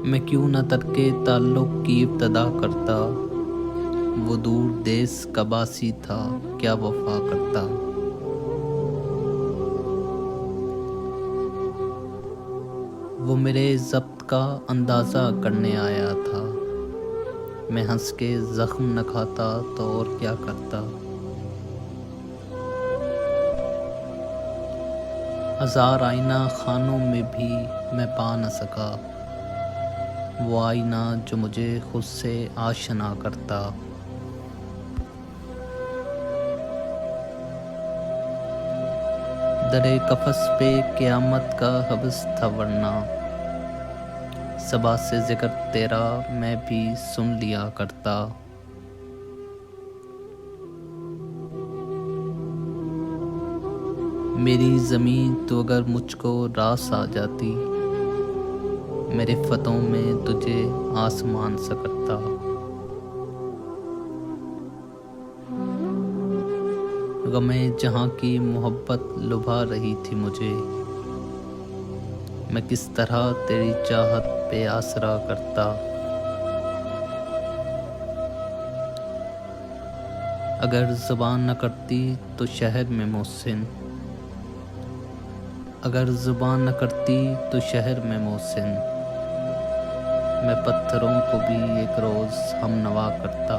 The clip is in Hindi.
मैं क्यों न तरके ताल्लुक की इब्तदा करता। वो दूर देश का बासी था, क्या वफा करता। वो मेरे ज़ब्त का अंदाज़ा करने आया था। मैं हंस के ज़ख्म न खाता तो और क्या करता। हज़ार आईना खानों में भी मैं पा न सका, वो आईना जो मुझे खुद से आशना करता। दरे कफस पे क़यामत का हब्स था, वरना सबा से ज़िक्र तेरा मैं भी सुन लिया करता। मेरी ज़मीं तो अगर मुझको रास आ जाती, मेरे फ़तों में तुझे आसमान सा करता। गमे जहाँ की मोहब्बत लुभा रही थी मुझे, मैं किस तरह तेरी चाहत पे आसरा करता। अगर ज़ुबान न करती तो शहर में मोहसिन, अगर ज़ुबान न करती तो शहर में मोहसिन, मैं पत्थरों को भी एक रोज़ हमनवा करता।